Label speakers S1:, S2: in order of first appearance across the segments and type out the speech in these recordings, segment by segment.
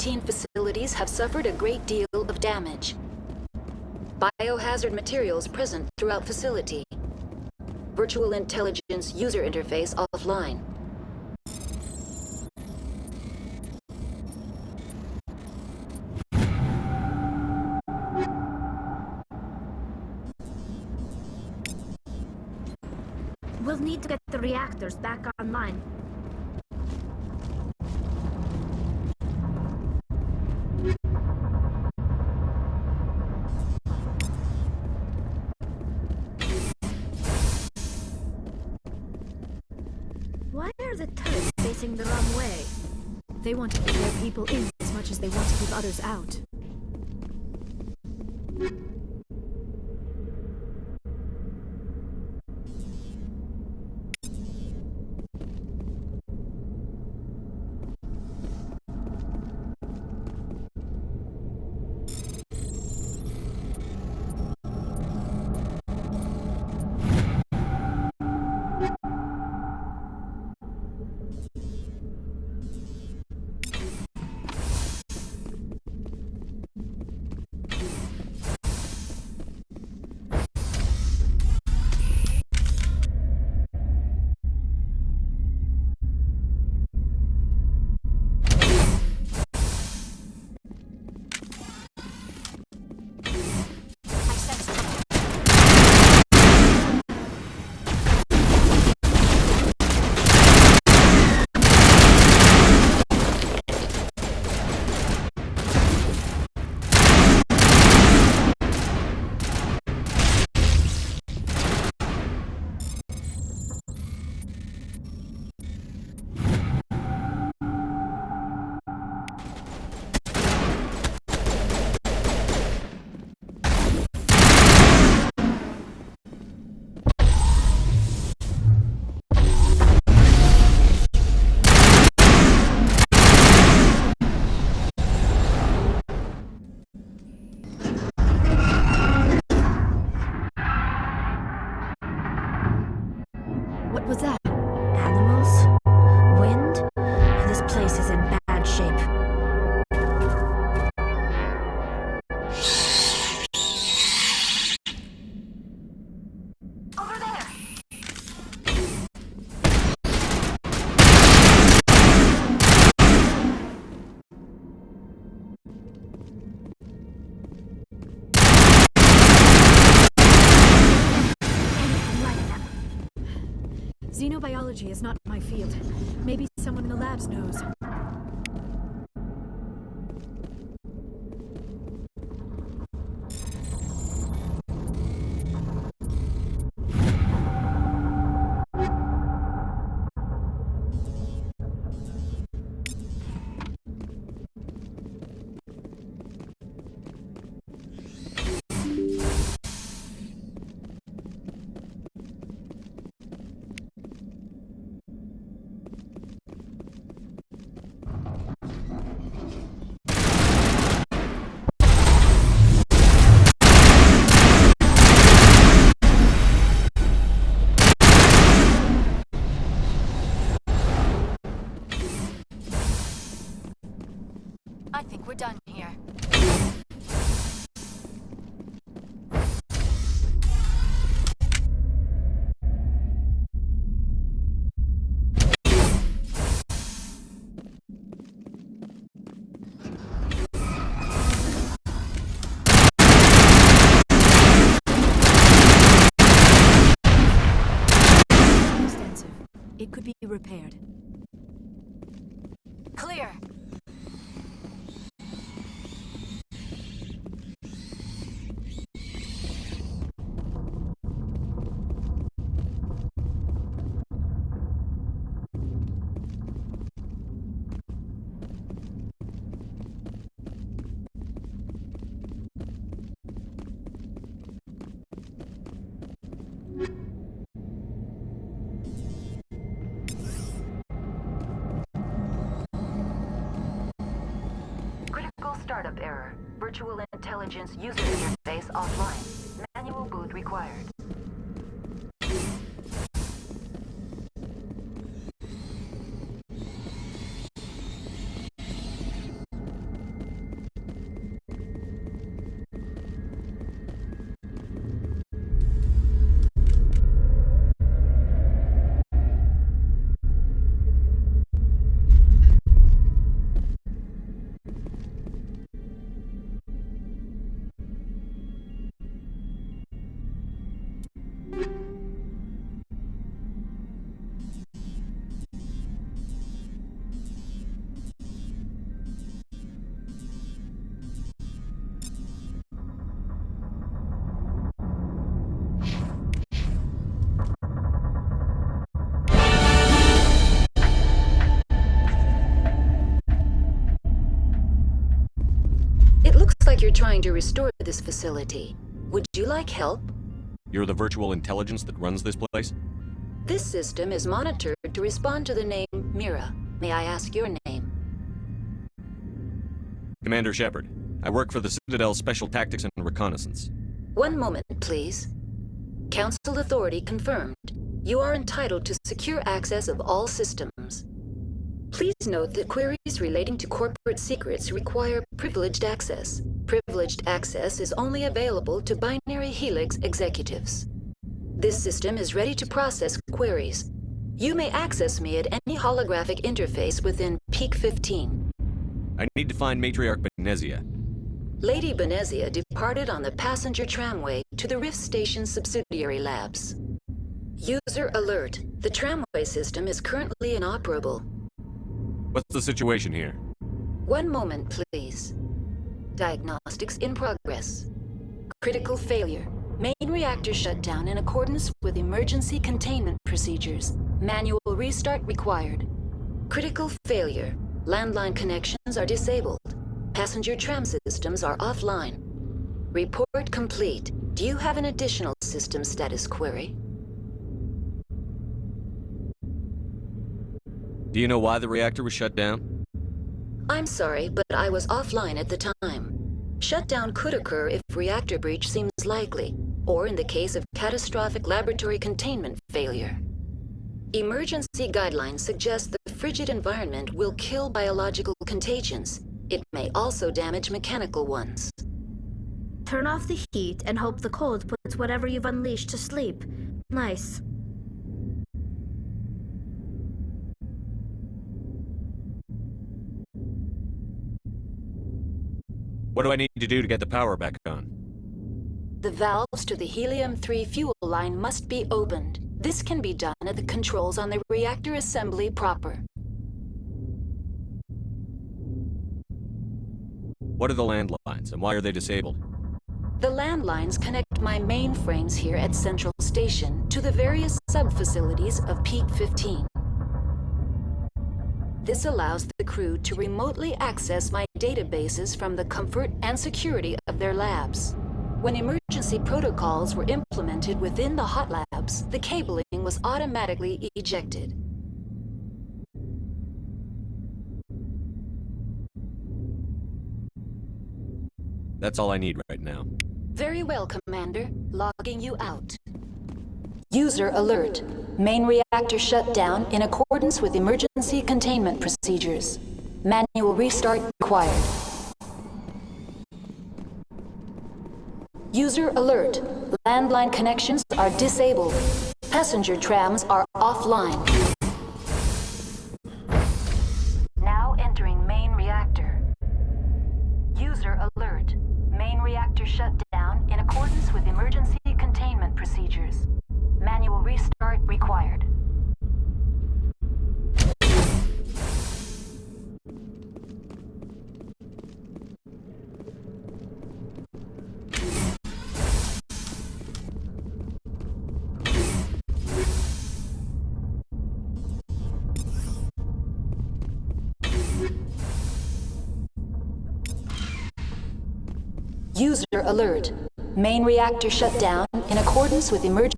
S1: quarantine facilities have suffered a great deal of damage. Biohazard materials present throughout facility. Virtual intelligence user interface offline.
S2: We'll need to get the reactors back online. Why are the turrets facing the wrong way?
S3: They want to keep their people in as much as they want to keep others out. What was that?
S2: Animals? Wind? This place is in bad shape. Over there!
S3: Xenobiology is not my field. Maybe someone in the labs knows.
S1: I think we're done here.
S3: Extensive. It could be repaired.
S1: Clear. Startup error. Virtual intelligence user interface offline. Manual boot required. you're trying to restore this facility. Would you like help?
S4: You're the virtual intelligence that runs this place?
S1: This system is monitored to respond to the name Mira. May I ask your name?
S4: Commander Shepard. I work for the Citadel's Special Tactics and Reconnaissance.
S1: One moment, please. Council authority confirmed. You are entitled to secure access of all systems. Please note that queries relating to corporate secrets require privileged access. Privileged access is only available to binary Helix executives. This system is ready to process queries. You may access me at any holographic interface within Peak 15.
S4: I need to find Matriarch Benezia.
S1: Lady Benezia departed on the passenger tramway to the Rift Station subsidiary labs. User alert. The tramway system is currently inoperable.
S4: What's the situation here?
S1: One moment, please. Diagnostics in progress. Critical failure. Main reactor shut down in accordance with emergency containment procedures. Manual restart required. Critical failure. Landline connections are disabled. Passenger tram systems are offline. Report complete. Do you have an additional system status query?
S4: Do you know why the reactor was shut down?
S1: I'm sorry, but I was offline at the time. Shutdown could occur if reactor breach seems likely, or in the case of catastrophic laboratory containment failure. Emergency guidelines suggest the frigid environment will kill biological contagions. It may also damage mechanical ones.
S2: Turn off the heat and hope the cold puts whatever you've unleashed to sleep. Nice.
S4: What do I need to do to get the power back on?
S1: The valves to the helium-3 fuel line must be opened. This can be done at the controls on the reactor assembly proper.
S4: What are the landlines, and why are they disabled?
S1: The landlines connect my mainframes here at Central Station to the various sub-facilities of Peak 15. This allows the crew to remotely access my databases from the comfort and security of their labs. When emergency protocols were implemented within the hot labs, the cabling was automatically ejected.
S4: That's all I need right now.
S1: Very well, Commander. Logging you out. User alert. Main reactor shut down in accordance with emergency containment procedures. Manual restart required. User alert. Landline connections are disabled. Passenger trams are offline. Now entering main reactor. User alert. Main reactor shut down in accordance with emergency containment procedures. Manual restart required. User alert. Main reactor shut down in accordance with emergency.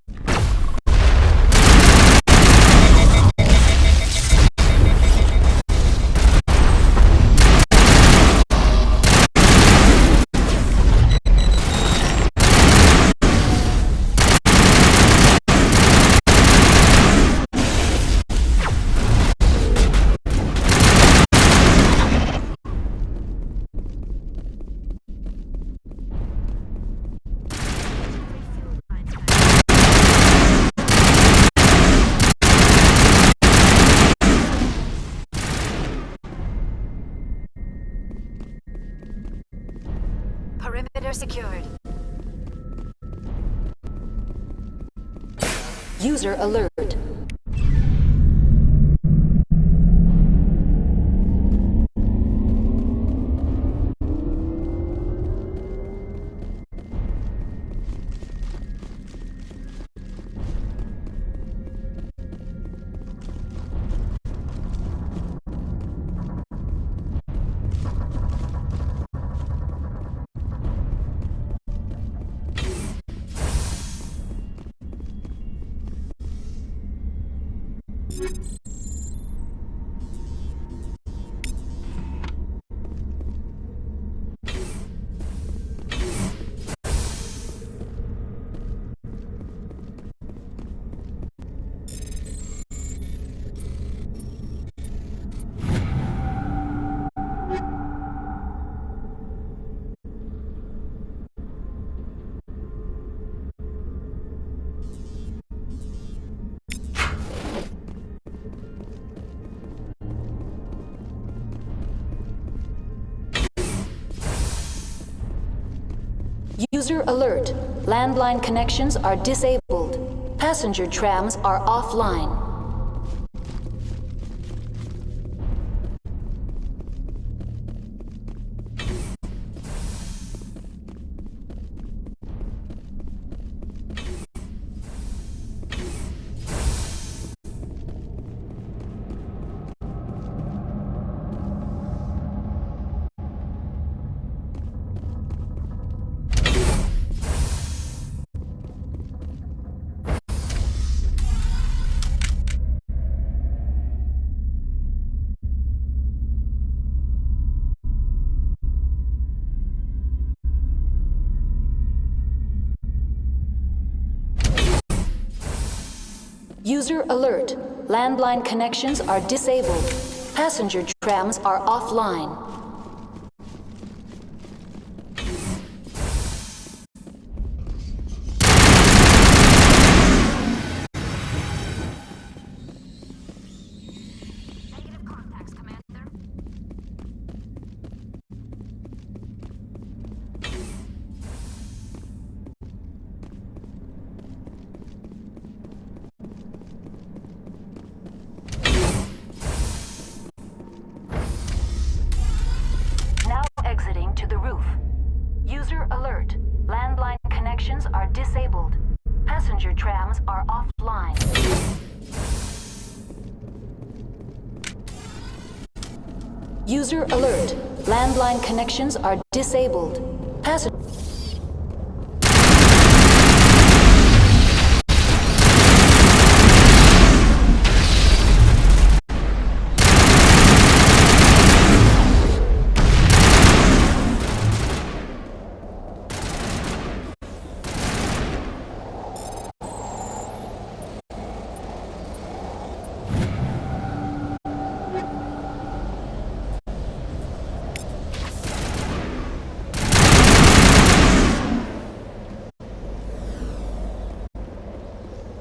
S1: Perimeter secured. User alert. User alert. Landline connections are disabled. Passenger trams are offline. User alert. Landline connections are disabled. Passenger trams are offline.
S2: Negative contacts, Commander.
S1: Now exiting to the roof. User alert. Landline connections are disabled. Passenger trams are offline. User alert. Landline connections are disabled. Passenger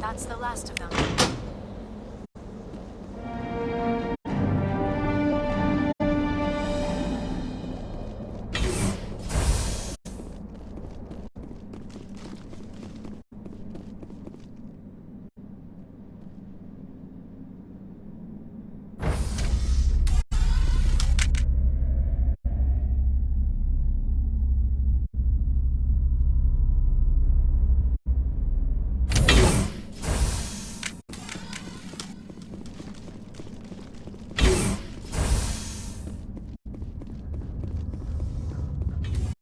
S3: That's the last of them.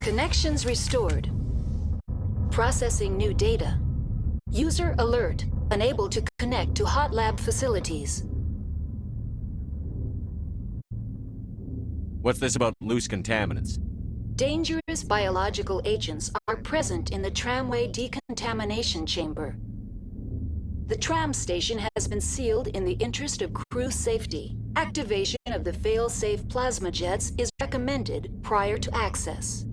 S1: Connections restored. Processing new data. User alert. Unable to connect to hot lab facilities.
S4: What's this about loose contaminants?
S1: Dangerous biological agents are present in the tramway decontamination chamber. The tram station has been sealed in the interest of crew safety. Activation of the fail-safe plasma jets is recommended prior to access.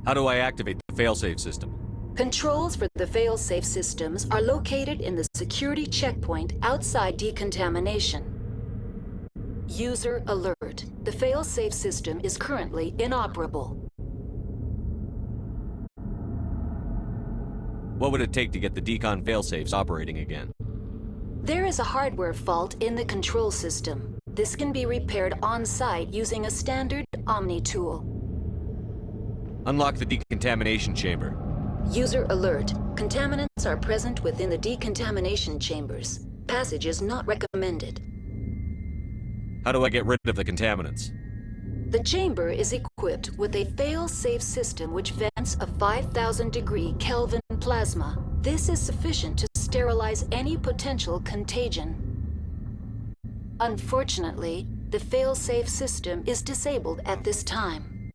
S4: How do I activate the failsafe system?
S1: Controls for the fail-safe systems are located in the security checkpoint outside decontamination. User alert. The fail-safe system is currently inoperable.
S4: What would it take to get the decon failsafes operating again?
S1: There is a hardware fault in the control system. This can be repaired on-site using a standard Omni tool.
S4: Unlock the decontamination chamber.
S1: User alert. Contaminants are present within the decontamination chambers. Passage is not recommended.
S4: How do I get rid of the contaminants?
S1: The chamber is equipped with a fail-safe system which vents a 5,000 degree Kelvin plasma. This is sufficient to sterilize any potential contagion. Unfortunately, the fail-safe system is disabled at this time.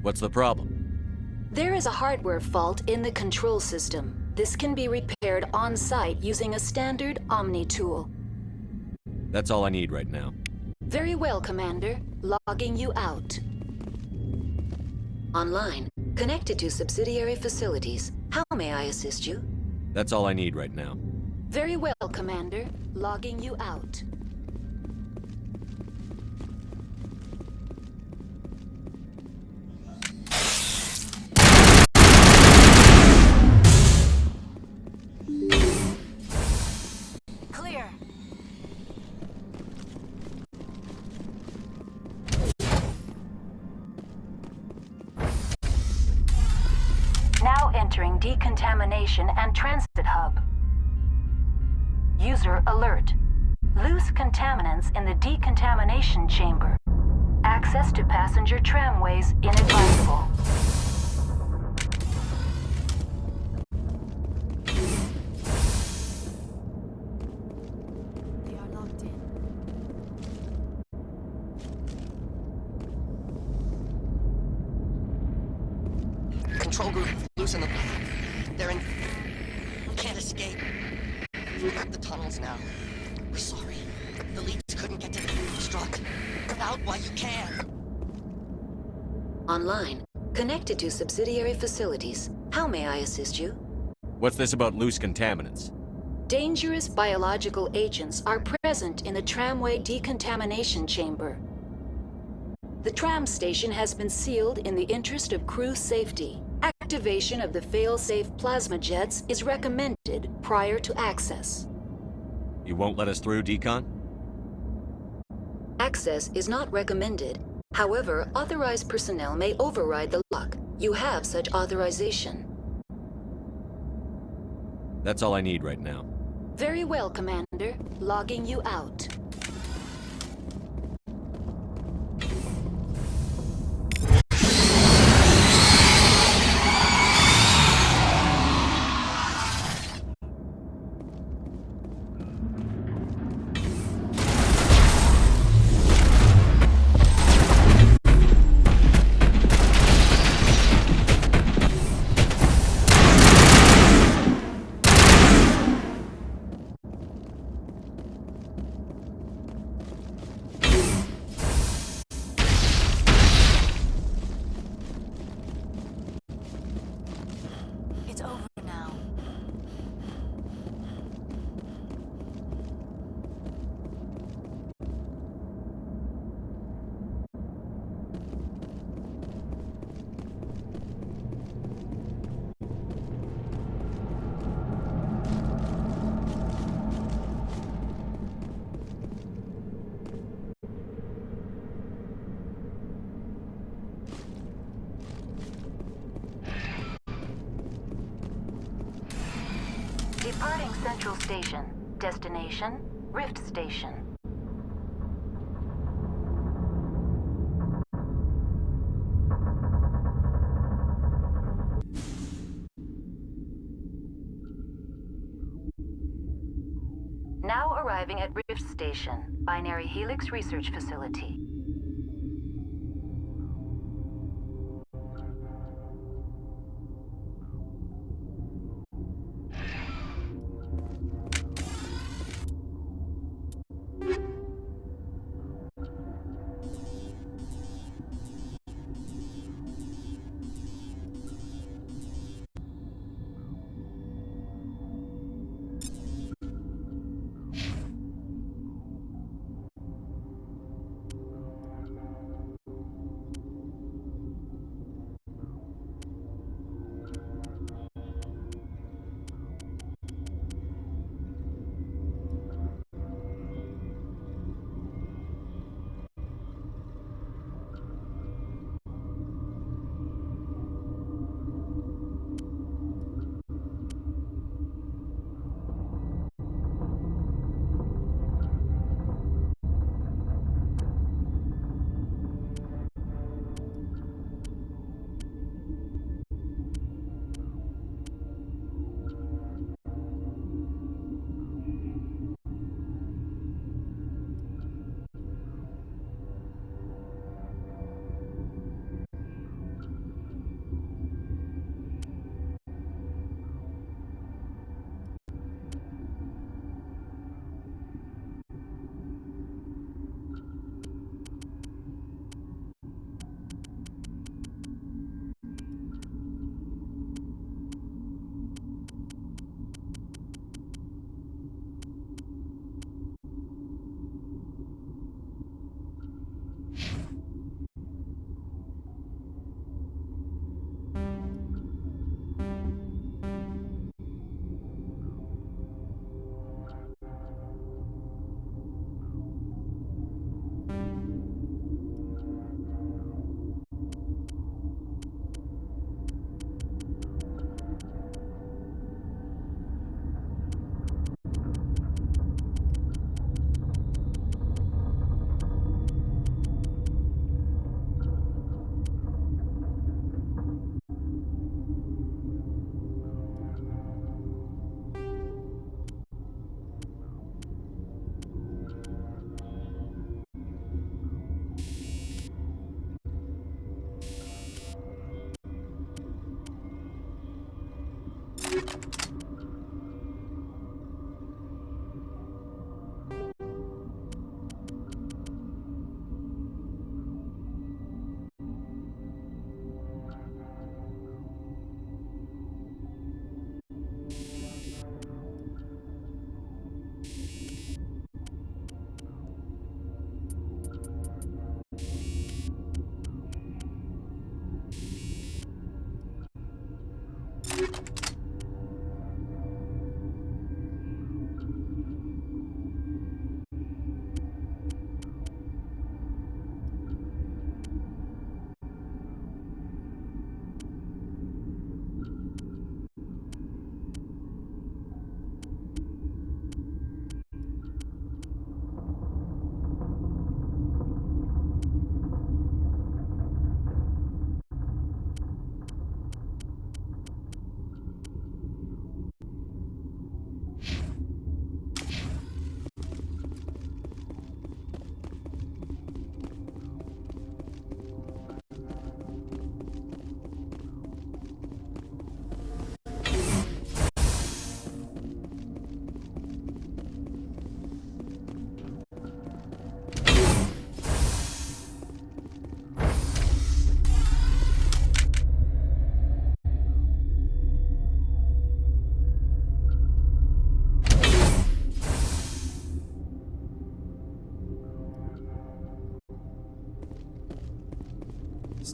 S4: What's the problem?
S1: There is a hardware fault in the control system. This can be repaired on-site using a standard Omni tool.
S4: That's all I need right now.
S1: Very well, Commander. Logging you out. Online. Connected to subsidiary facilities. How may I assist you?
S4: That's all I need right now.
S1: Very well, Commander. Logging you out.
S3: Clear.
S1: Now entering decontamination and transit hub. User alert. Loose contaminants in the decontamination chamber. Access to passenger tramways inadvisable.
S3: They are locked in.
S5: Control group, loosen them. They're in. We can't escape. We've got the tunnels now. We're sorry. The leads couldn't get to the struck. Come out while you can.
S1: Online. Connected to subsidiary facilities. How may I assist you?
S4: What's this about loose contaminants?
S1: Dangerous biological agents are present in the tramway decontamination chamber. The tram station has been sealed in the interest of crew safety. Activation of the fail-safe plasma jets is recommended prior to access.
S4: You won't let us through, Decon?
S1: Access is not recommended. However, authorized personnel may override the lock. You have such authorization.
S4: That's all I need right now.
S1: Very well, Commander. Logging you out.
S3: It's over now.
S1: Departing Central Station. Destination, Rift Station. Now arriving at Rift Station, Binary Helix Research Facility.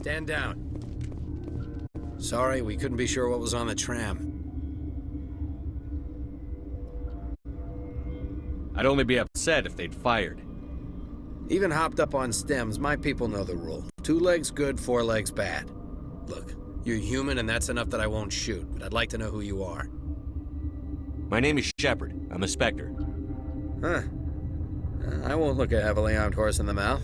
S6: Stand down. Sorry, we couldn't be sure what was on the tram.
S4: I'd only be upset if they'd fired.
S6: Even hopped up on stems, my people know the rule. 2 legs good, 4 legs bad. Look, you're human and that's enough that I won't shoot, but I'd like to know who you are.
S4: My name is Shepard. I'm a Spectre.
S6: Huh. I won't look a heavily armed horse in the mouth.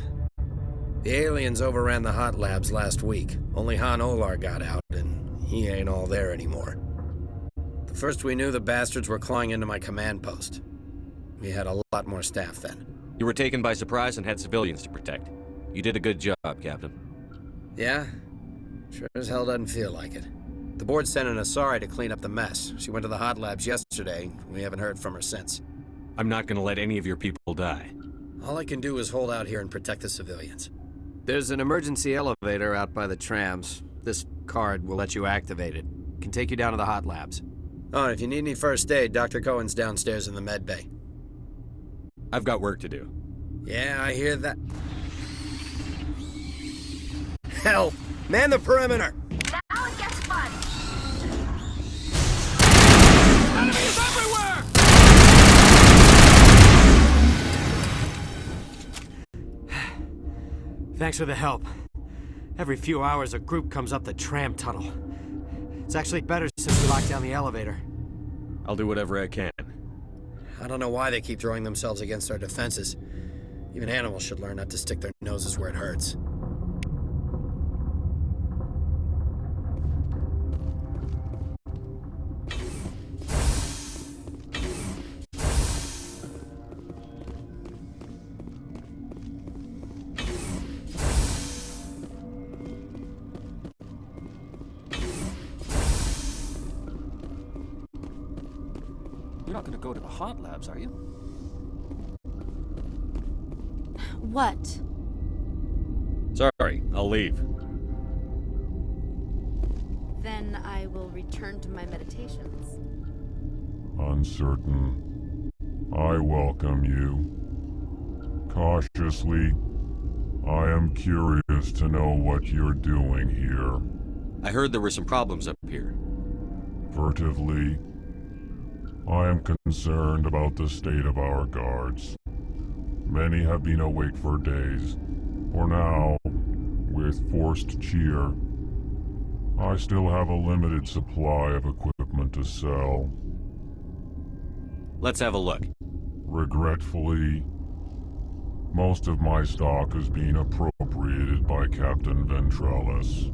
S6: The aliens overran the hot labs last week. Only Han Olar got out, and he ain't all there anymore. The first we knew, the bastards were clawing into my command post. We had a lot more staff then.
S4: You were taken by surprise and had civilians to protect. You did a good job, Captain.
S6: Yeah? Sure as hell doesn't feel like it. The board sent an Asari to clean up the mess. She went to the hot labs yesterday. We haven't heard from her since.
S4: I'm not gonna let any of your people die.
S6: All I can do is hold out here and protect the civilians. There's an emergency elevator out by the trams. This card will let you activate it. Can take you down to the hot labs. Oh, and if you need any first aid, Dr. Cohen's downstairs in the med bay.
S4: I've got work to do.
S6: Yeah, I hear that. Hell! Man the perimeter!
S2: Now it gets fun.
S4: Enemies everywhere!
S7: Thanks for the help. Every few hours, a group comes up the tram tunnel. It's actually better since we locked down the elevator.
S4: I'll do whatever I can.
S6: I don't know why they keep throwing themselves against our defenses. Even animals should learn not to stick their noses where it hurts.
S8: You're not gonna go to the hot labs, are you?
S9: What?
S4: Sorry, I'll leave.
S9: Then I will return to my meditations.
S10: Uncertain. I welcome you. Cautiously, I am curious to know what you're doing here.
S4: I heard there were some problems up here.
S10: Furtively, I am concerned about the state of our guards. Many have been awake for days. For now, with forced cheer, I still have a limited supply of equipment to sell.
S4: Let's have a look.
S10: Regretfully, most of my stock has been appropriated by Captain Ventralis.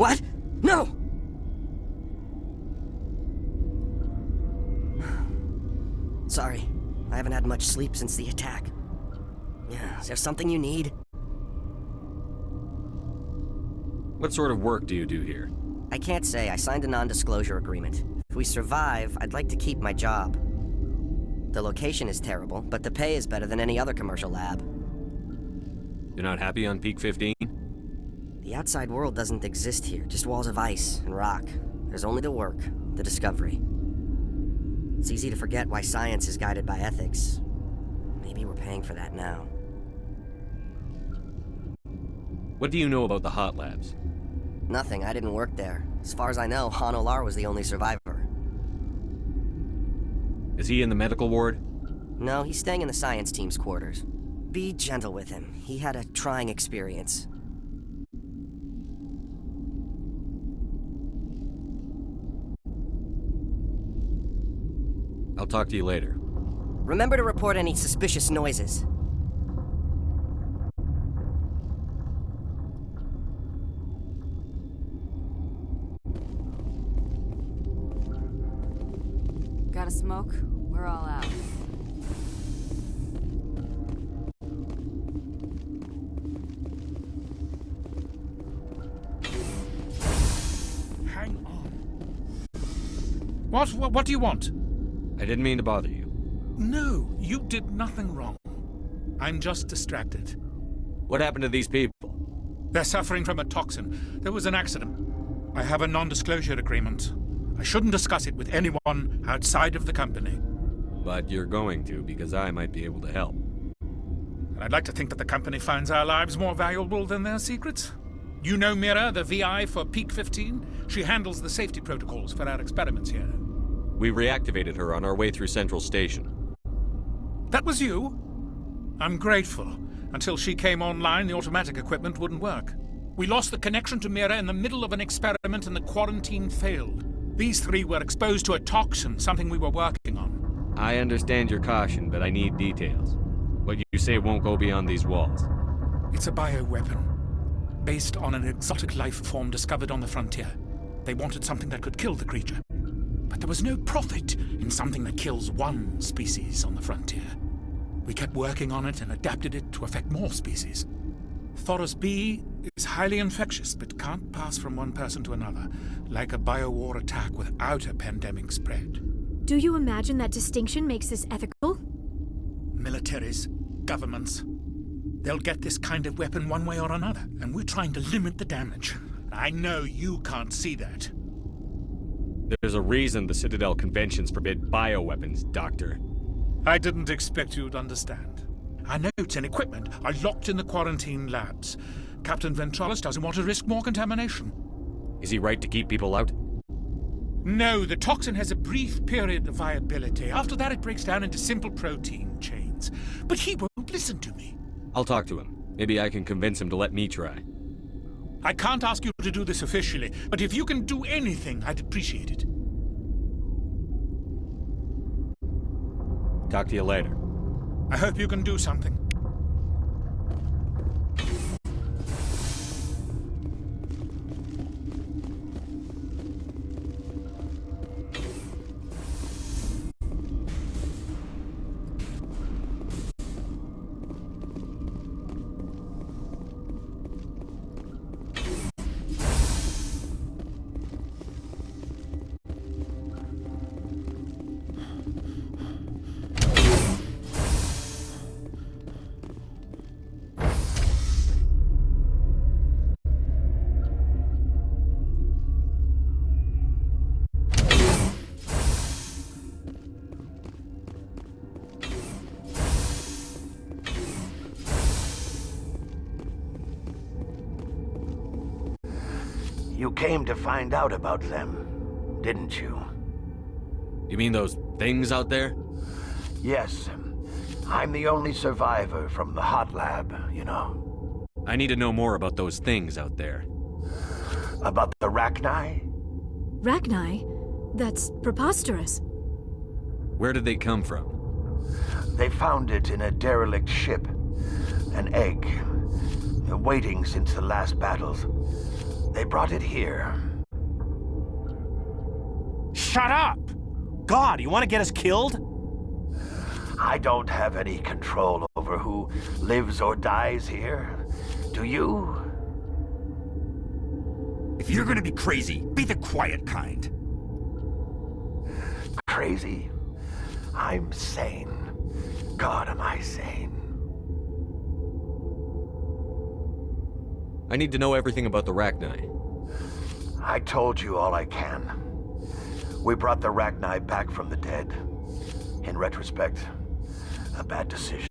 S5: What? No! Sorry, I haven't had much sleep since the attack. Yeah, is there something you need?
S4: What sort of work do you do here?
S5: I can't say. I signed a non-disclosure agreement. If we survive, I'd like to keep my job. The location is terrible, but the pay is better than any other commercial lab.
S4: You're not happy on Peak 15?
S5: The outside world doesn't exist here, just walls of ice and rock. There's only the work, the discovery. It's easy to forget why science is guided by ethics. Maybe we're paying for that now.
S4: What do you know about the hot labs?
S5: Nothing, I didn't work there. As far as I know, Han Olar was the only survivor.
S4: Is he in the medical ward?
S5: No, he's staying in the science team's quarters. Be gentle with him. He had a trying experience.
S4: I'll talk to you later.
S5: Remember to report any suspicious noises.
S9: Got a smoke? We're all out.
S11: Hang on. What do you want?
S4: I didn't mean to bother you.
S11: No, you did nothing wrong. I'm just distracted.
S4: What happened to these people?
S11: They're suffering from a toxin. There was an accident. I have a non-disclosure agreement. I shouldn't discuss it with anyone outside of the company.
S4: But you're going to, because I might be able to help.
S11: And I'd like to think that the company finds our lives more valuable than their secrets. You know Mira, the VI for Peak 15? She handles the safety protocols for our experiments here.
S4: We reactivated her on our way through Central Station.
S11: That was you? I'm grateful. Until she came online, the automatic equipment wouldn't work. We lost the connection to Mira in the middle of an experiment and the quarantine failed. These three were exposed to a toxin, something we were working on.
S4: I understand your caution, but I need details. What you say won't go beyond these walls.
S11: It's a bioweapon, based on an exotic life form discovered on the frontier. They wanted something that could kill the creature. But there was no profit in something that kills one species on the frontier. We kept working on it and adapted it to affect more species. Thoros B is highly infectious, but can't pass from one person to another, like a biowar attack without a pandemic spread.
S3: Do you imagine that distinction makes this ethical?
S11: Militaries, governments, they'll get this kind of weapon one way or another, and we're trying to limit the damage. I know you can't see that.
S4: There's a reason the Citadel conventions forbid bioweapons, Doctor.
S11: I didn't expect you'd understand. Our notes and equipment are locked in the quarantine labs. Captain Ventralis doesn't want to risk more contamination.
S4: Is he right to keep people out?
S11: No, the toxin has a brief period of viability. After that, it breaks down into simple protein chains. But he won't listen to me.
S4: I'll talk to him. Maybe I can convince him to let me try.
S11: I can't ask you to do this officially, but if you can do anything, I'd appreciate it.
S4: Talk to you later.
S11: I hope you can do something.
S12: You came to find out about them, didn't you?
S4: You mean those things out there?
S12: Yes. I'm the only survivor from the hot lab, you know.
S4: I need to know more about those things out there.
S12: About the Rachni?
S3: Rachni? That's preposterous.
S4: Where did they come from?
S12: They found it in a derelict ship. An egg. Waiting since the last battles. They brought it here.
S7: Shut up! God, you want to get us killed?
S12: I don't have any control over who lives or dies here. Do you?
S13: If you're gonna be crazy, be the quiet kind.
S12: Crazy? I'm sane. God, am I sane?
S4: I need to know everything about the Rachni.
S12: I told you all I can. We brought the Rachni back from the dead. In retrospect, a bad decision.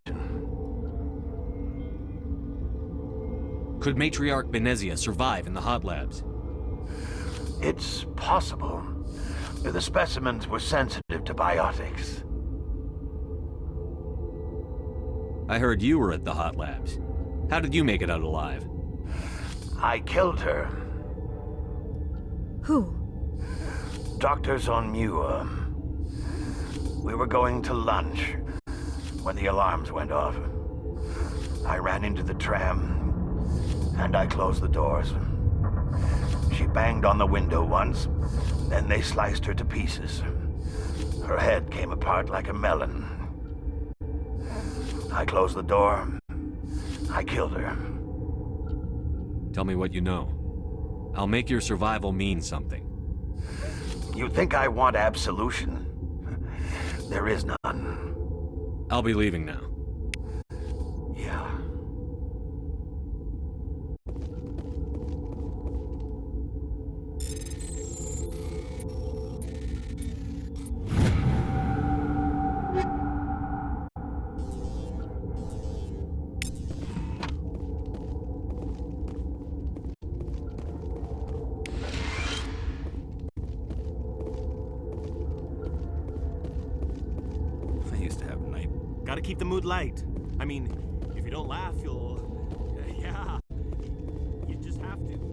S4: Could Matriarch Benezia survive in the hot labs?
S12: It's possible. The specimens were sensitive to biotics.
S4: I heard you were at the hot labs. How did you make it out alive?
S12: I killed her.
S3: Who?
S12: Doctors on Muir. We were going to lunch when the alarms went off. I ran into the tram, and I closed the doors. She banged on the window once, then they sliced her to pieces. Her head came apart like a melon. I closed the door. I killed her.
S4: Tell me what you know. I'll make your survival mean something.
S12: You think I want absolution? There is none.
S4: I'll be leaving now.
S12: Yeah.
S7: Gotta keep the mood light. I mean, if you don't laugh, you'll... yeah. You just have to.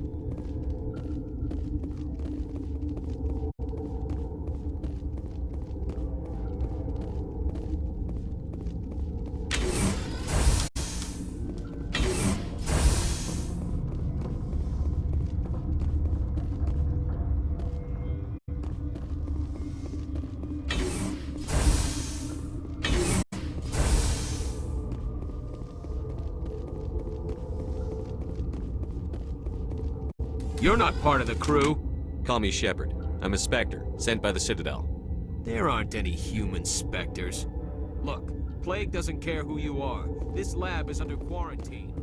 S4: You're not part of the crew. Call me Shepard. I'm a Spectre, sent by the Citadel.
S14: There aren't any human Spectres. Look, Plague doesn't care who you are. This lab is under quarantine.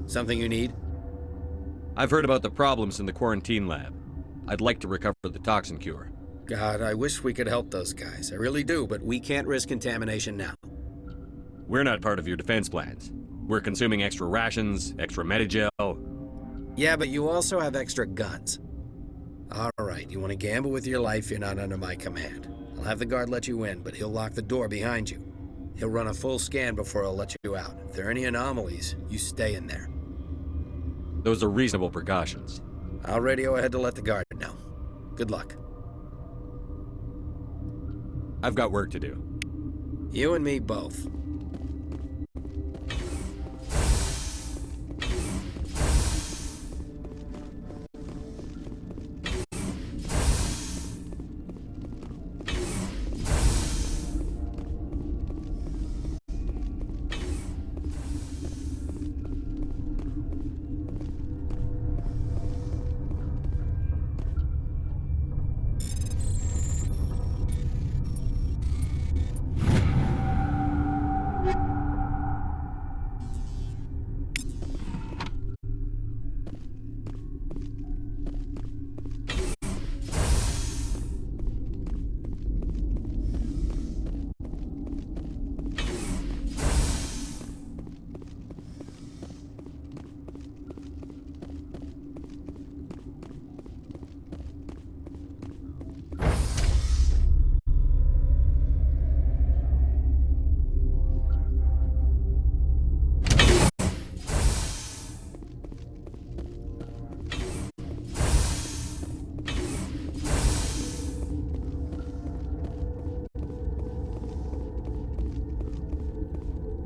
S6: Something you need?
S4: I've heard about the problems in the quarantine lab. I'd like to recover the toxin cure.
S6: God, I wish we could help those guys. I really do, but we can't risk contamination now.
S4: We're not part of your defense plans. We're consuming extra rations, extra Medigel.
S6: Yeah, but you also have extra guns. All right, you want to gamble with your life, you're not under my command. I'll have the guard let you in, but he'll lock the door behind you. He'll run a full scan before he'll let you out. If there are any anomalies, you stay in there.
S4: Those are reasonable precautions.
S6: I'll radio ahead to let the guard know. Good luck.
S4: I've got work to do.
S6: You and me both.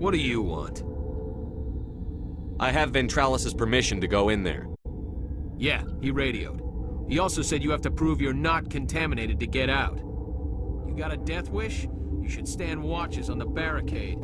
S14: What do you want?
S4: I have Ventralis's permission to go in there.
S14: Yeah, he radioed. He also said you have to prove you're not contaminated to get out. You got a death wish? You should stand watches on the barricade.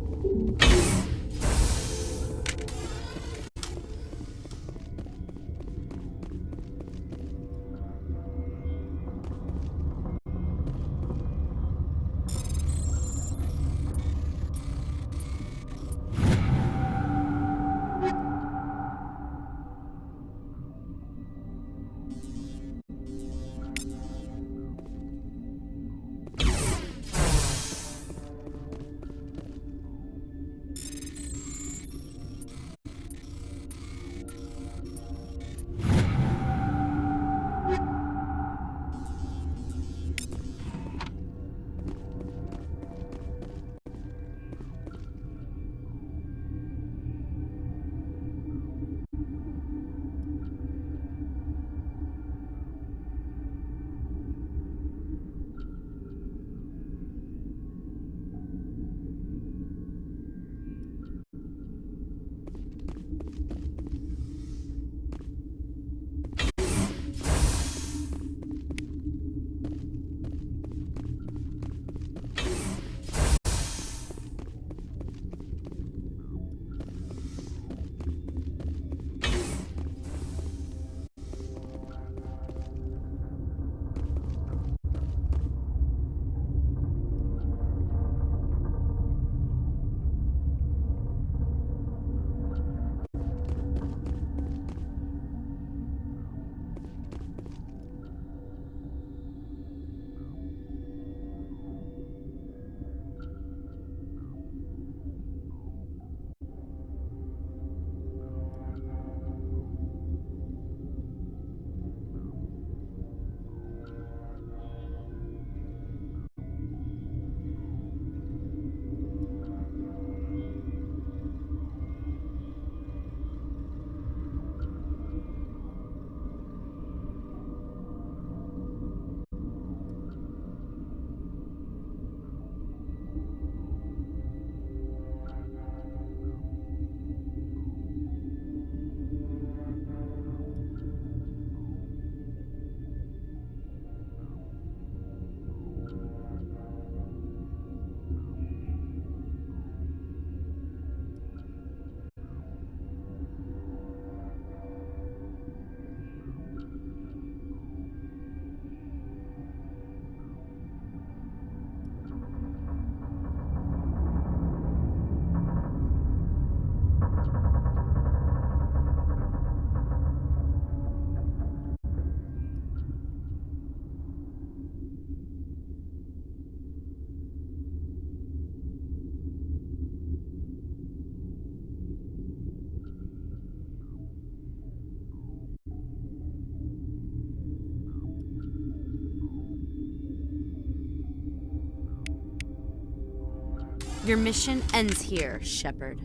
S9: Your mission ends here, Shepard.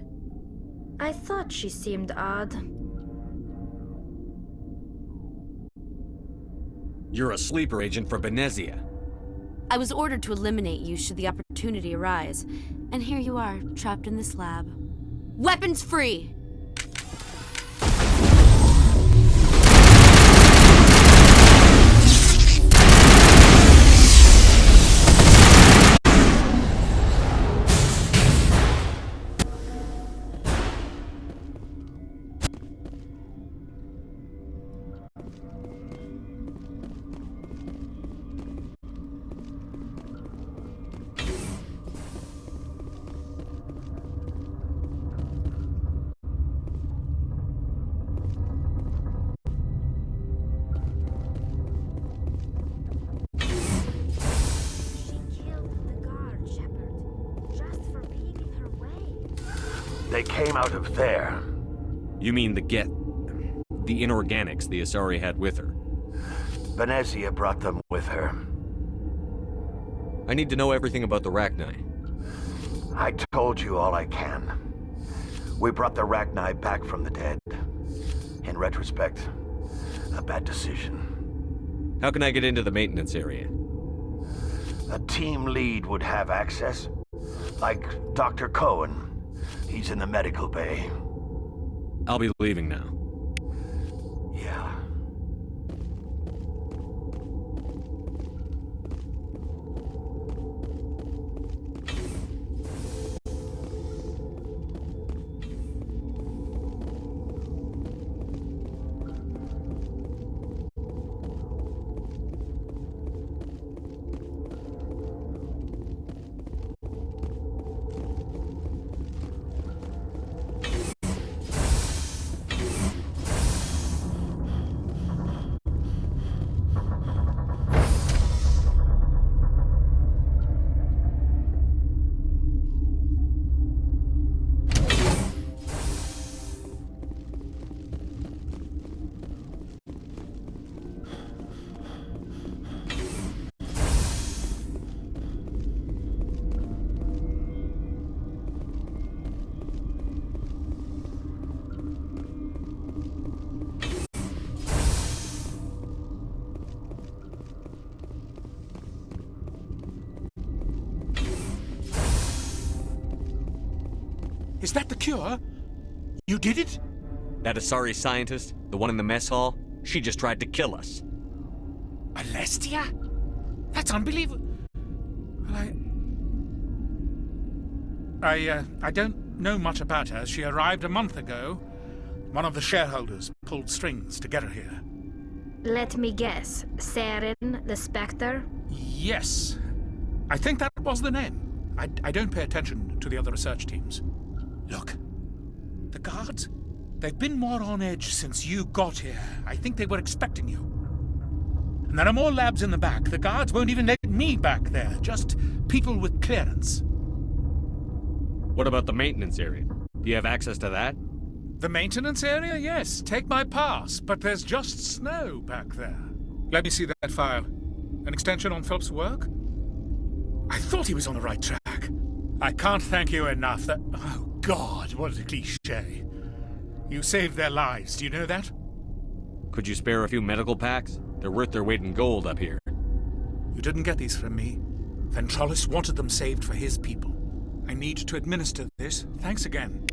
S2: I thought she seemed odd.
S4: You're a sleeper agent for Venezia.
S9: I was ordered to eliminate you should the opportunity arise, and here you are, trapped in this lab. Weapons free!
S12: They came out of there.
S4: You mean the inorganics the Asari had with her?
S12: Venezia brought them with her.
S4: I need to know everything about the Rachni.
S12: I told you all I can. We brought the Rachni back from the dead. In retrospect, a bad decision.
S4: How can I get into the maintenance area?
S12: A team lead would have access. Like Dr. Cohen. He's in the medical bay.
S4: I'll be leaving now.
S12: Yeah.
S11: Is that the cure? You did it?
S4: That Asari scientist, the one in the mess hall, she just tried to kill us.
S11: Alestia? That's unbelievable. Well, I don't know much about her. She arrived a month ago. One of the shareholders pulled strings to get her here.
S2: Let me guess. Saren, the Spectre?
S11: Yes. I think that was the name. I don't pay attention to the other research teams. Look, the guards, they've been more on edge since you got here. I think they were expecting you. And there are more labs in the back. The guards won't even let me back there, just people with clearance.
S4: What about the maintenance area? Do you have access to that?
S11: The maintenance area? Yes, take my pass, but there's just snow back there. Let me see that file. An extension on Philip's work? I thought he was on the right track. I can't thank you enough. Oh, God, what a cliché. You saved their lives, do you know that?
S4: Could you spare a few medical packs? They're worth their weight in gold up here.
S11: You didn't get these from me. Ventrolis wanted them saved for his people. I need to administer this. Thanks again.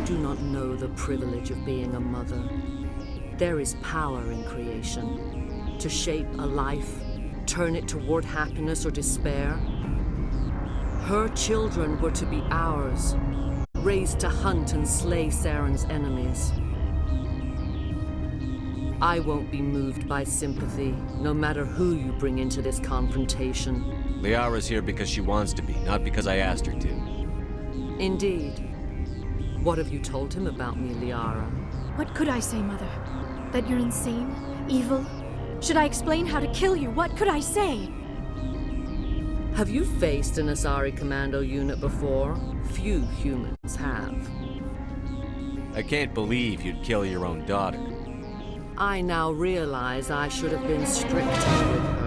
S15: Do not know the privilege of being a mother. There is power in creation. To shape a life, turn it toward happiness or despair. Her children were to be ours, raised to hunt and slay Saren's enemies. I won't be moved by sympathy, no matter who you bring into this confrontation.
S4: Liara's here because she wants to be, not because I asked her to.
S15: Indeed. What have you told him about me, Liara?
S3: What could I say, Mother? That you're insane? Evil? Should I explain how to kill you? What could I say?
S15: Have you faced an Asari commando unit before? Few humans have.
S4: I can't believe you'd kill your own daughter.
S15: I now realize I should have been stricter with her.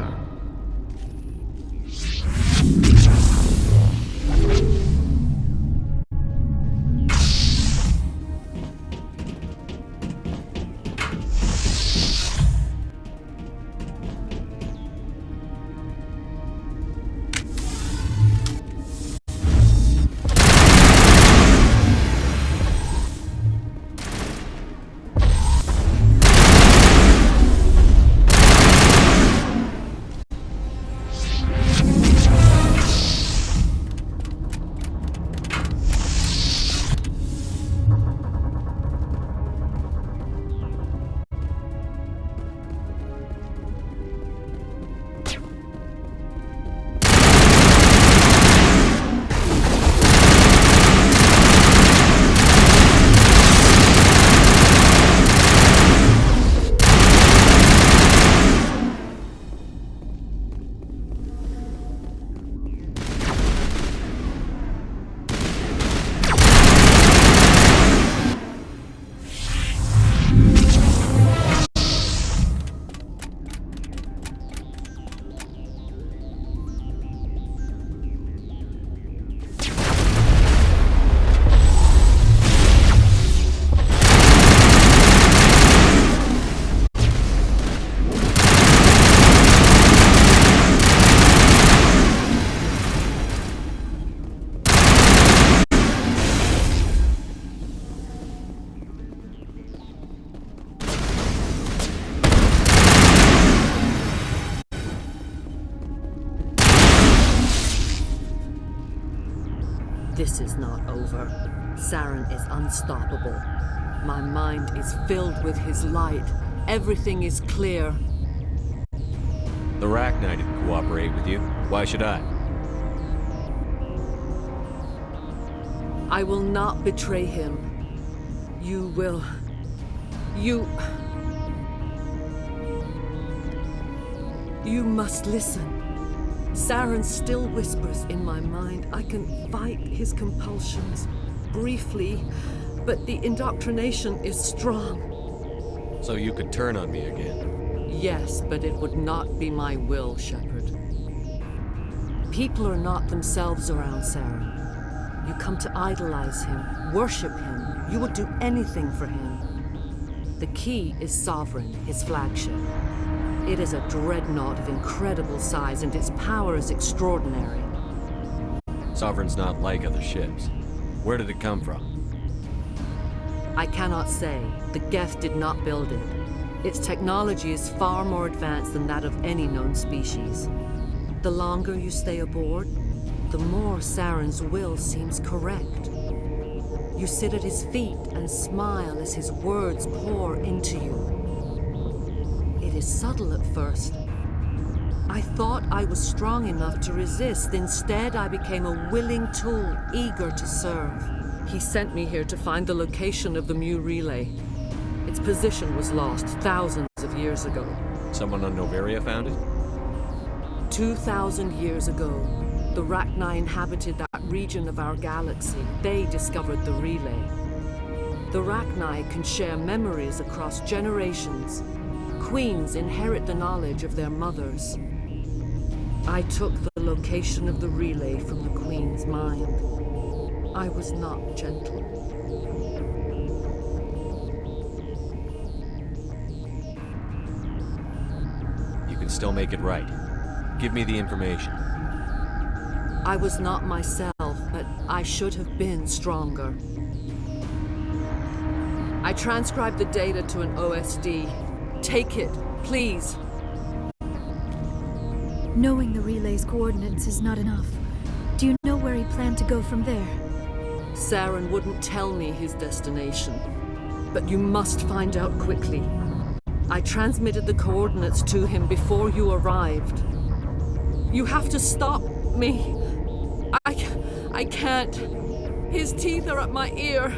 S15: This is not over. Saren is unstoppable. My mind is filled with his light. Everything is clear.
S4: The Rachni didn't cooperate with you. Why should I?
S15: I will not betray him. You will. You must listen. Saren still whispers in my mind. I can fight his compulsions briefly, but the indoctrination is strong.
S4: So you could turn on me again?
S15: Yes, but it would not be my will, Shepard. People are not themselves around Saren. You come to idolize him, worship him. You would do anything for him. The key is Sovereign, his flagship. It is a dreadnought of incredible size, and its power is extraordinary.
S4: Sovereign's not like other ships. Where did it come from?
S15: I cannot say. The Geth did not build it. Its technology is far more advanced than that of any known species. The longer you stay aboard, the more Saren's will seems correct. You sit at his feet and smile as his words pour into you. It is subtle at first. I thought I was strong enough to resist. Instead, I became a willing tool, eager to serve. He sent me here to find the location of the Mu relay. Its position was lost thousands of years ago.
S4: Someone on Noveria found it?
S15: 2,000 years ago, the Rachni inhabited that region of our galaxy. They discovered the relay. The Rachni can share memories across generations. Queens inherit the knowledge of their mothers. I took the location of the relay from the Queen's mind. I was not gentle.
S4: You can still make it right. Give me the information.
S15: I was not myself, but I should have been stronger. I transcribed the data to an OSD. Take it, please.
S3: Knowing the relay's coordinates is not enough. Do you know where he planned to go from there?
S15: Saren wouldn't tell me his destination, but you must find out quickly. I transmitted the coordinates to him before you arrived. You have to stop me. I can't. His teeth are at my ear.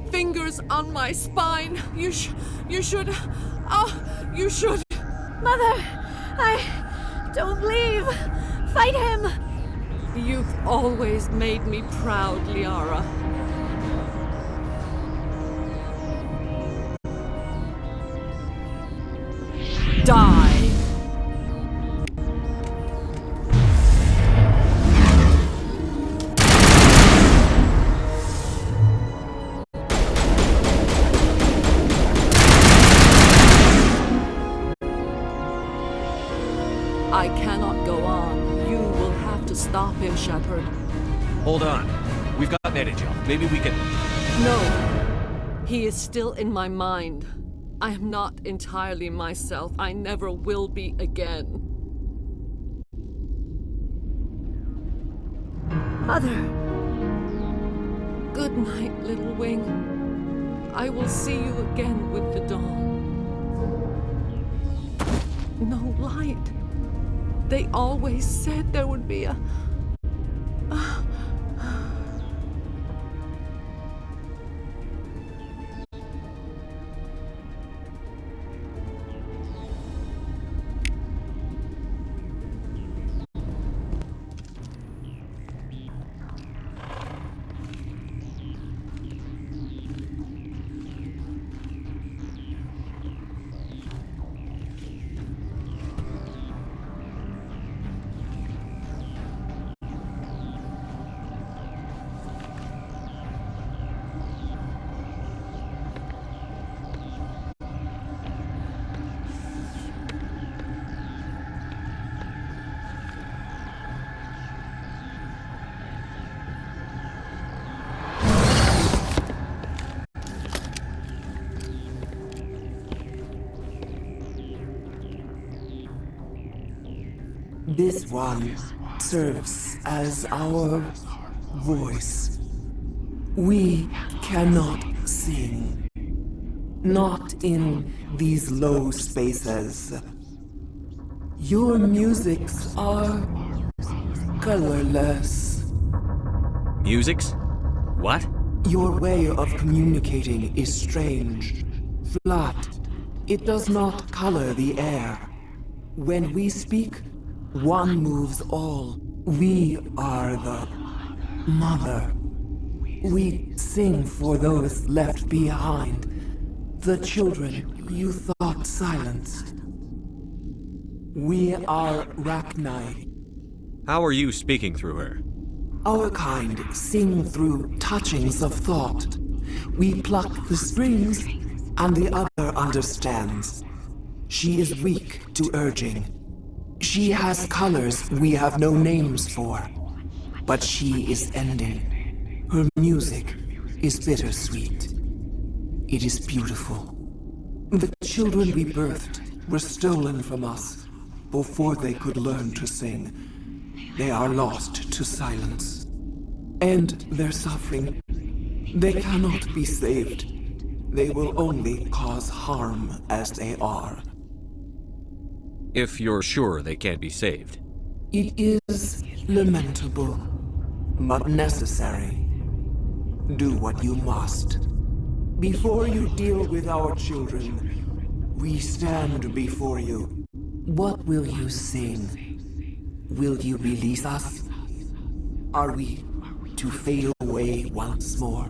S15: Fingers on my spine. You should... Oh, you should...
S3: Mother! Don't leave! Fight him!
S15: You've always made me proud, Liara. Die! I cannot go on. You will have to stop him, Shepard.
S4: Hold on. We've got Metagel. Maybe we can...
S15: No. He is still in my mind. I am not entirely myself. I never will be again.
S3: Mother!
S15: Good night, little wing. I will see you again with the dawn. No light. They always said there would be a...
S16: This one serves as our voice. We cannot sing. Not in these low spaces. Your musics are colorless.
S4: Musics? What?
S16: Your way of communicating is strange. Flat. It does not color the air. When we speak, one moves all. We are the mother. We sing for those left behind. The children you thought silenced. We are Rachni.
S4: How are you speaking through her?
S16: Our kind sing through touchings of thought. We pluck the strings, and the other understands. She is weak to urging. She has colors we have no names for. But she is ending. Her music is bittersweet. It is beautiful. The children we birthed were stolen from us before they could learn to sing. They are lost to silence. And their suffering, they cannot be saved. They will only cause harm as they are.
S4: If you're sure they can't be saved.
S16: It is lamentable, but necessary. Do what you must. Before you deal with our children, we stand before you. What will you sing? Will you release us? Are we to fade away once more?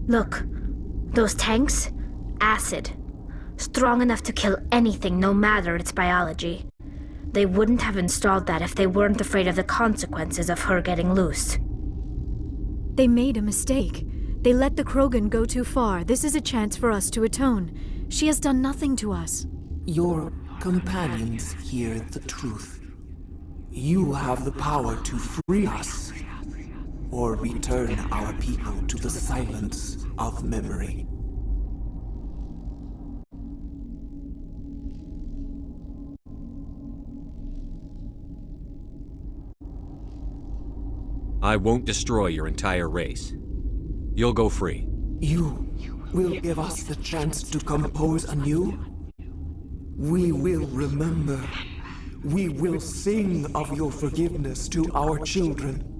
S2: Look, those tanks? Acid. Strong enough to kill anything, no matter its biology. They wouldn't have installed that if they weren't afraid of the consequences of her getting loose.
S3: They made a mistake. They let the Krogan go too far. This is a chance for us to atone. She has done nothing to us.
S16: Your companions hear the truth. You have the power to free us, or return our people to the silence of memory.
S4: I won't destroy your entire race. You'll go free.
S16: You will give us the chance to compose anew? We will remember. We will sing of your forgiveness to our children.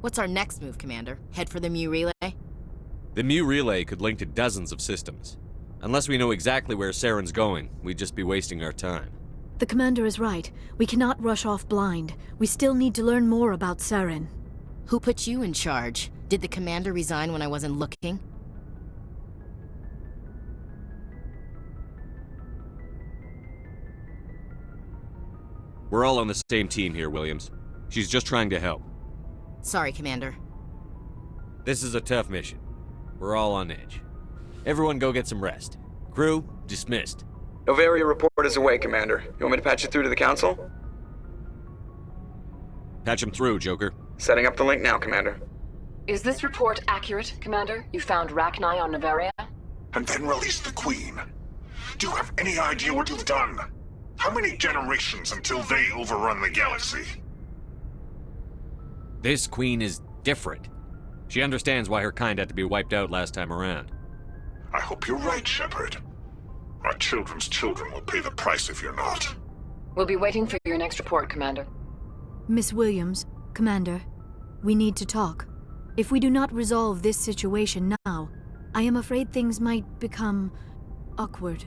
S17: What's our next move, Commander? Head for the Mu relay?
S4: The Mu relay could link to dozens of systems. Unless we know exactly where Saren's going, we'd just be wasting our time.
S3: The commander is right. We cannot rush off blind. We still need to learn more about Saren.
S17: Who put you in charge? Did the commander resign when I wasn't looking?
S4: We're all on the same team here, Williams. She's just trying to help.
S17: Sorry, Commander.
S4: This is a tough mission. We're all on edge. Everyone go get some rest. Crew, dismissed.
S18: Novaria report is away, Commander. You want me to patch it through to the Council?
S4: Patch him through, Joker.
S18: Setting up the link now, Commander.
S19: Is this report accurate, Commander? You found Rachni on Novaria?
S20: And then released the Queen. Do you have any idea what you've done? How many generations until they overrun the galaxy?
S4: This Queen is different. She understands why her kind had to be wiped out last time around.
S20: I hope you're right, Shepard. Our children's children will pay the price if you're not.
S19: We'll be waiting for your next report, Commander.
S3: Miss Williams, Commander, we need to talk. If we do not resolve this situation now, I am afraid things might become awkward.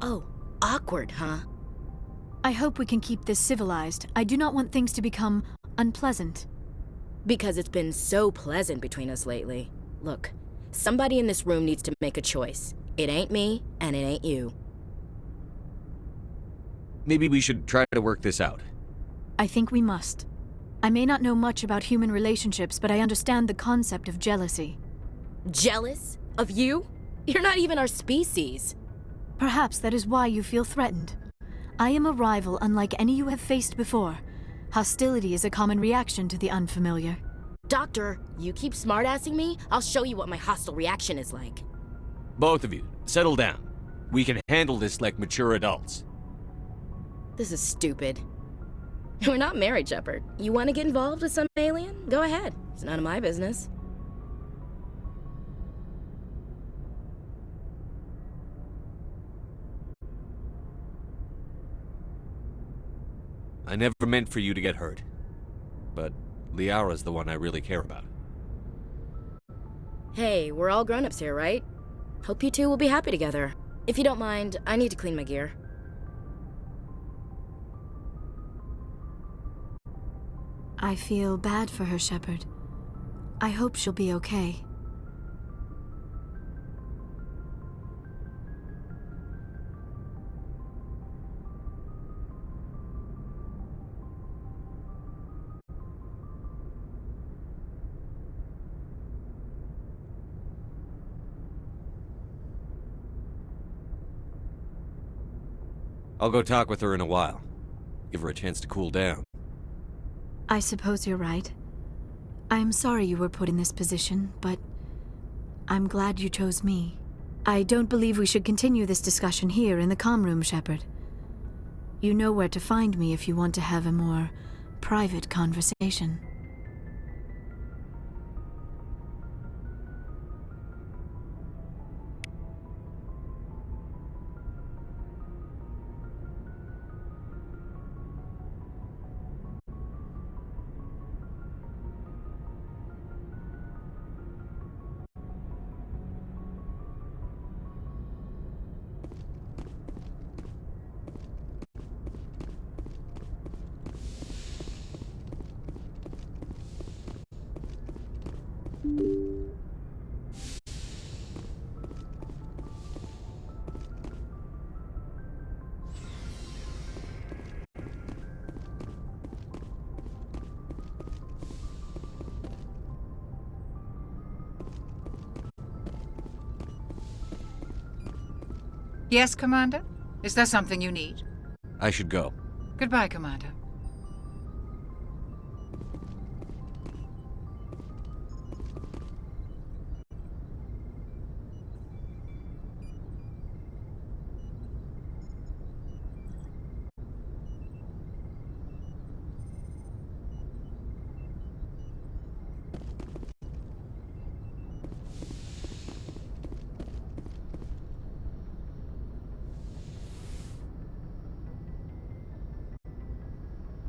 S17: Oh, awkward, huh?
S3: I hope we can keep this civilized. I do not want things to become unpleasant.
S17: Because it's been so pleasant between us lately. Look, somebody in this room needs to make a choice. It ain't me, and it ain't you.
S4: Maybe we should try to work this out.
S3: I think we must. I may not know much about human relationships, but I understand the concept of jealousy.
S17: Jealous? Of you? You're not even our species.
S3: Perhaps that is why you feel threatened. I am a rival unlike any you have faced before. Hostility is a common reaction to the unfamiliar.
S17: Doctor, you keep smartassing me, I'll show you what my hostile reaction is like.
S4: Both of you, settle down. We can handle this like mature adults.
S17: This is stupid. We're not married, Shepard. You want to get involved with some alien? Go ahead. It's none of my business.
S4: I never meant for you to get hurt. But Liara's the one I really care about.
S17: Hey, we're all grown-ups here, right? Hope you two will be happy together. If you don't mind, I need to clean my gear.
S3: I feel bad for her, Shepard. I hope she'll be okay.
S4: I'll go talk with her in a while. Give her a chance to cool down.
S3: I suppose you're right. I am sorry you were put in this position, but I'm glad you chose me. I don't believe we should continue this discussion here in the comm room, Shepard. You know where to find me if you want to have a more private conversation.
S21: Yes, Commander? Is there something you need?
S4: I should go.
S21: Goodbye, Commander.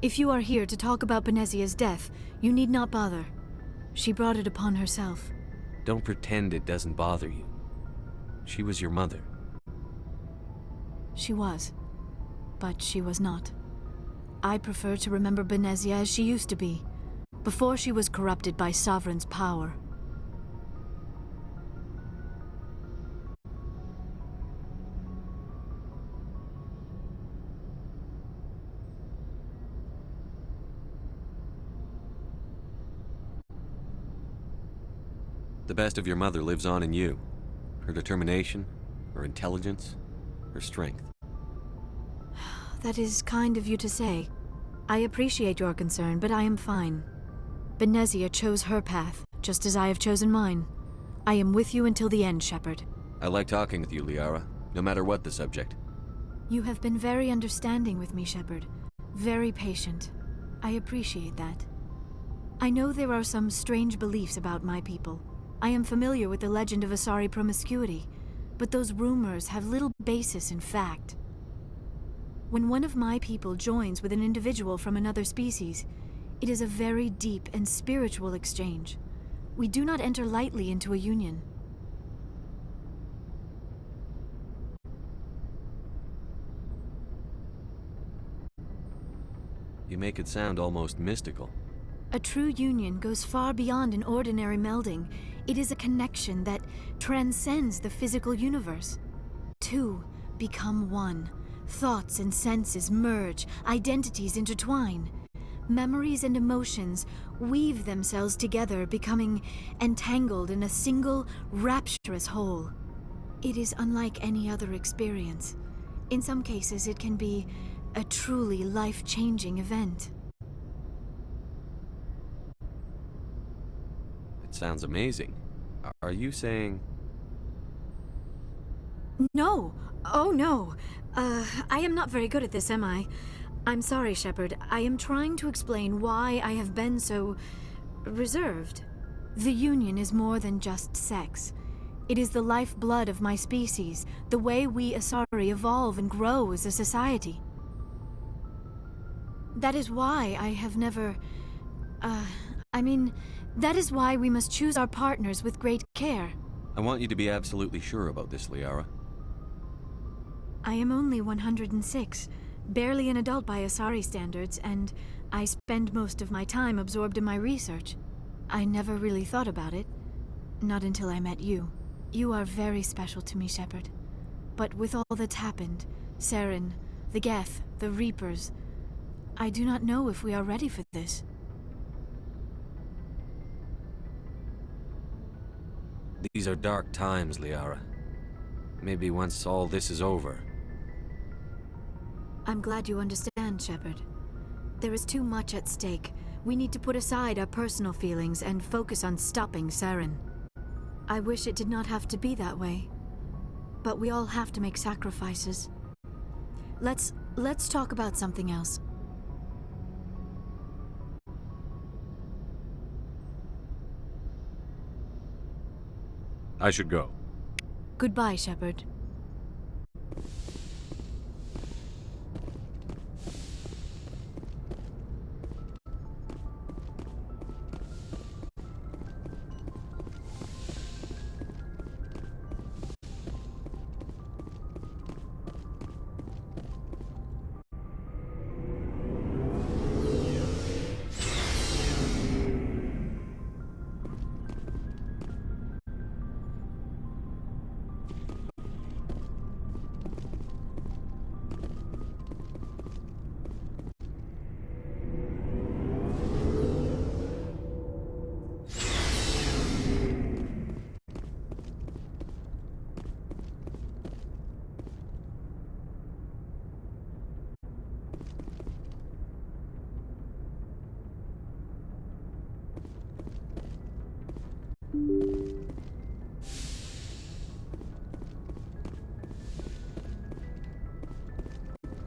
S3: If you are here to talk about Benezia's death, you need not bother. She brought it upon herself.
S4: Don't pretend it doesn't bother you. She was your mother.
S3: She was. But she was not. I prefer to remember Benezia as she used to be, before she was corrupted by Sovereign's power.
S4: The best of your mother lives on in you. Her determination, her intelligence, her strength.
S3: That is kind of you to say. I appreciate your concern, but I am fine. Benezia chose her path, just as I have chosen mine. I am with you until the end, Shepard.
S4: I like talking with you, Liara, no matter what the subject.
S3: You have been very understanding with me, Shepard. Very patient. I appreciate that. I know there are some strange beliefs about my people. I am familiar with the legend of Asari promiscuity, but those rumors have little basis in fact. When one of my people joins with an individual from another species, it is a very deep and spiritual exchange. We do not enter lightly into a union.
S4: You make it sound almost mystical.
S3: A true union goes far beyond an ordinary melding. It is a connection that transcends the physical universe. Two become one. Thoughts and senses merge, identities intertwine. Memories and emotions weave themselves together, becoming entangled in a single, rapturous whole. It is unlike any other experience. In some cases, it can be a truly life-changing event.
S4: It sounds amazing. Are you saying...
S3: No! Oh, no! I am not very good at this, am I? I'm sorry, Shepard. I am trying to explain why I have been so... reserved. The Union is more than just sex. It is the lifeblood of my species, the way we Asari evolve and grow as a society. That is why I have never... that is why we must choose our partners with great care.
S4: I want you to be absolutely sure about this, Liara.
S3: I am only 106, barely an adult by Asari standards, and I spend most of my time absorbed in my research. I never really thought about it, not until I met you. You are very special to me, Shepard. But with all that's happened, Saren, the Geth, the Reapers, I do not know if we are ready for this.
S4: These are dark times, Liara. Maybe once all this is over...
S3: I'm glad you understand, Shepard. There is too much at stake. We need to put aside our personal feelings and focus on stopping Saren. I wish it did not have to be that way. But we all have to make sacrifices. Let's talk about something else.
S4: I should go.
S3: Goodbye, Shepard.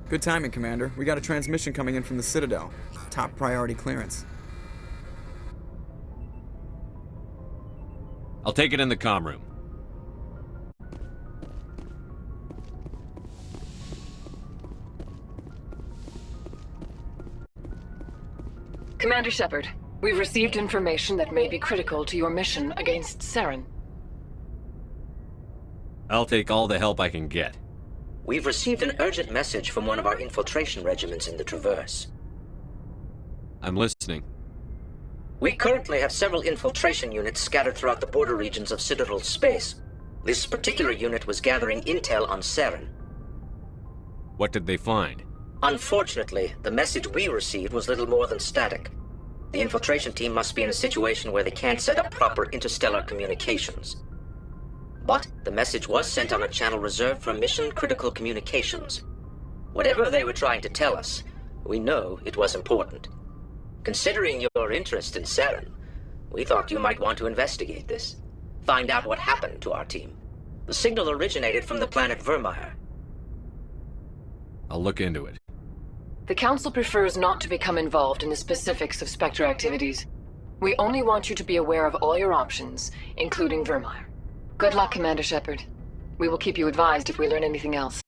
S18: Good timing, Commander. We got a transmission coming in from the Citadel. Top priority clearance.
S4: I'll take it in the comm room.
S19: Commander Shepard, We've received information that may be critical to your mission against Saren.
S4: I'll take all the help I can get.
S1: We've received an urgent message from one of our infiltration regiments in the Traverse.
S4: I'm listening.
S1: We currently have several infiltration units scattered throughout the border regions of Citadel space. This particular unit was gathering intel on Saren.
S4: What did they find?
S1: Unfortunately, the message we received was little more than static. The infiltration team must be in a situation where they can't set up proper interstellar communications. But the message was sent on a channel reserved for mission-critical communications. Whatever they were trying to tell us, we know it was important. Considering your interest in Saren, we thought you might want to investigate this. Find out what happened to our team. The signal originated from the planet Vermeer.
S4: I'll look into it.
S19: The Council prefers not to become involved in the specifics of Spectre activities. We only want you to be aware of all your options, including Vermeer. Good luck, Commander Shepard. We will keep you advised if we learn anything else.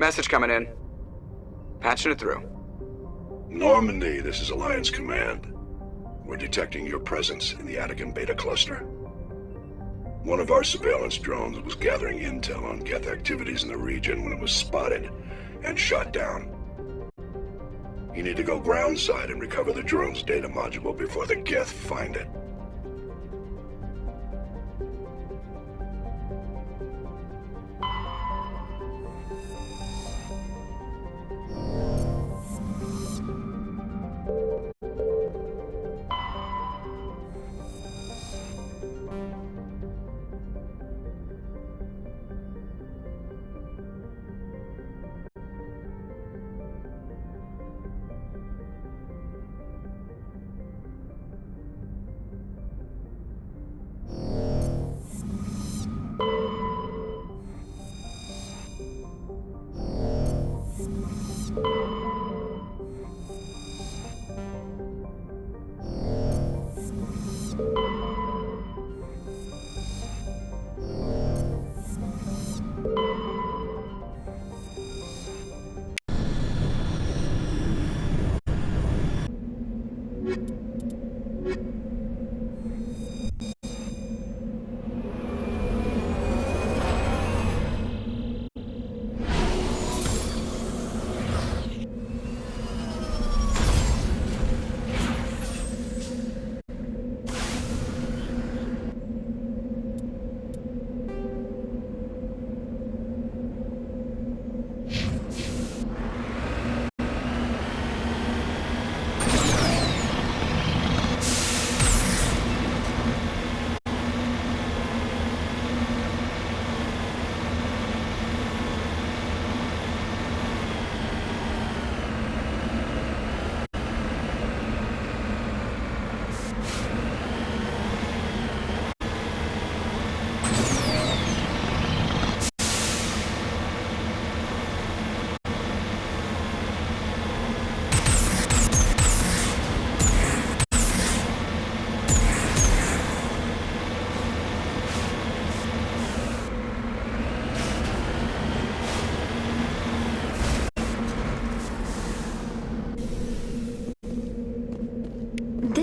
S18: Message coming in. Patching it through.
S20: Normandy, this is Alliance Command. We're detecting your presence in the Attican Beta Cluster. One of our surveillance drones was gathering intel on Geth activities in the region when it was spotted and shot down. You need to go groundside and recover the drone's data module before the Geth find it.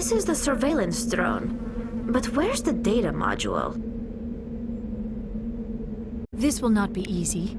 S2: This is the surveillance drone. But where's the data module?
S3: This will not be easy.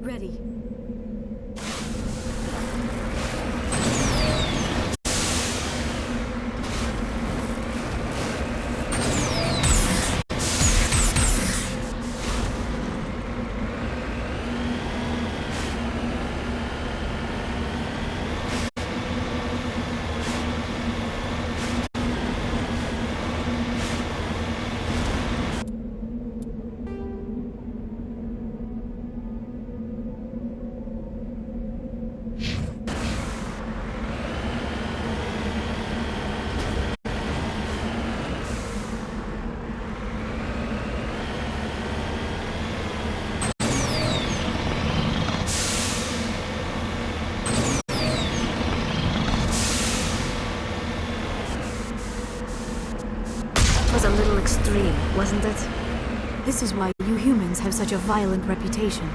S3: Ready.
S2: Was a little extreme, wasn't it?
S3: This is why you humans have such a violent reputation.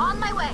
S2: On my way!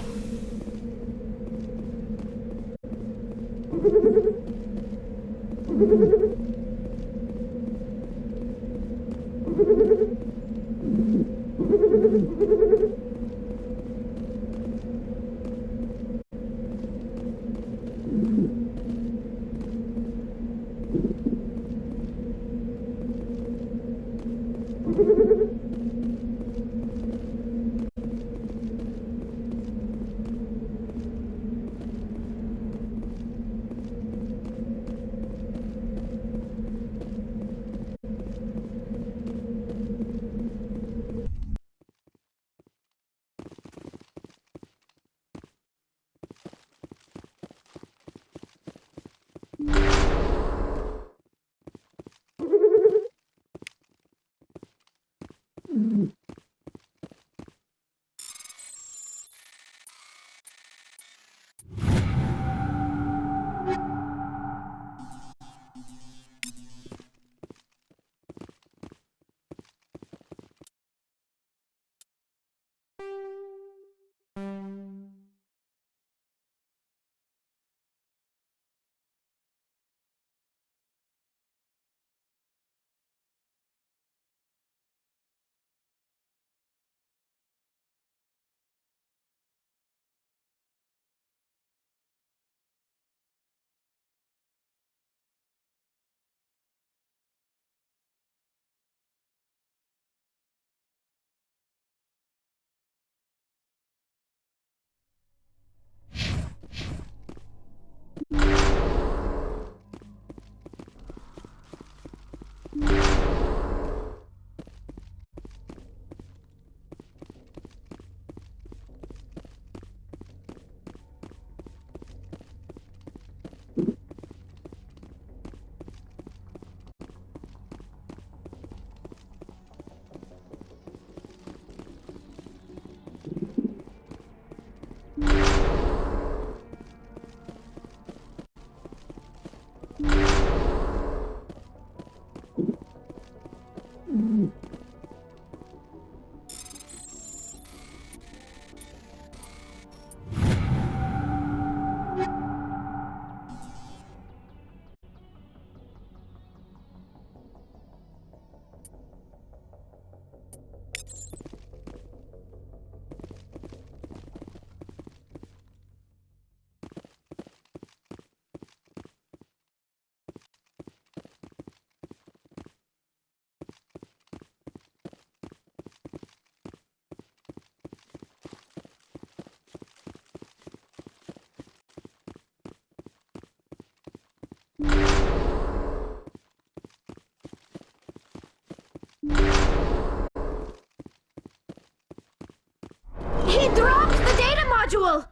S2: He dropped the data module!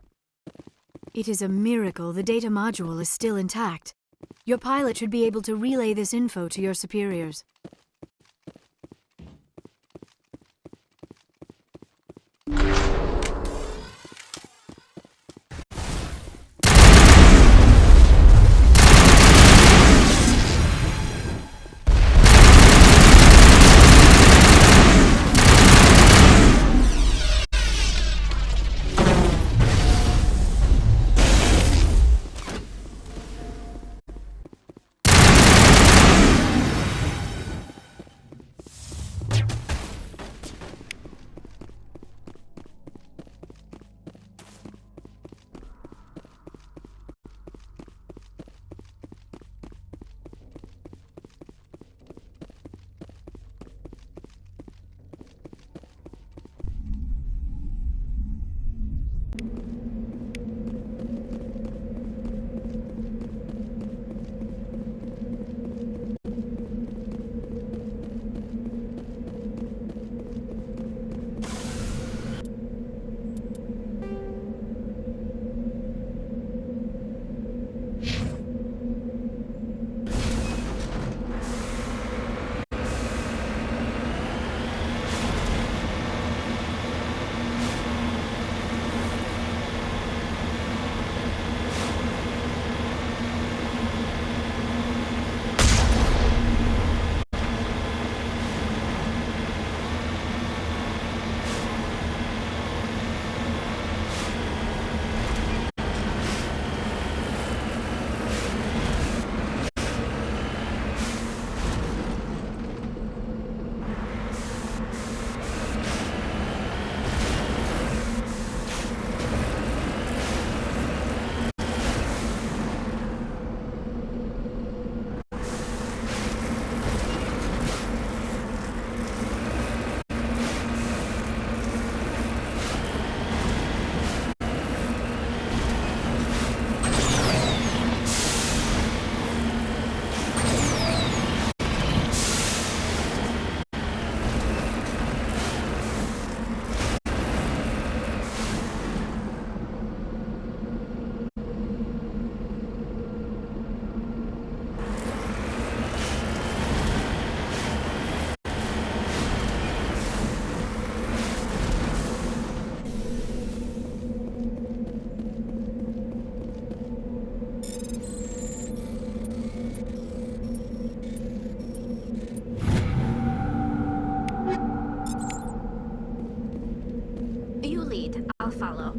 S3: It is a miracle the data module is still intact. Your pilot should be able to relay this info to your superiors.
S2: follow.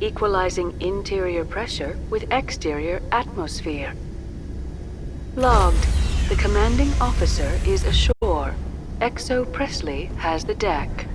S8: equalizing interior pressure with exterior atmosphere. Logged. The commanding officer is ashore. Exo Presley has the deck.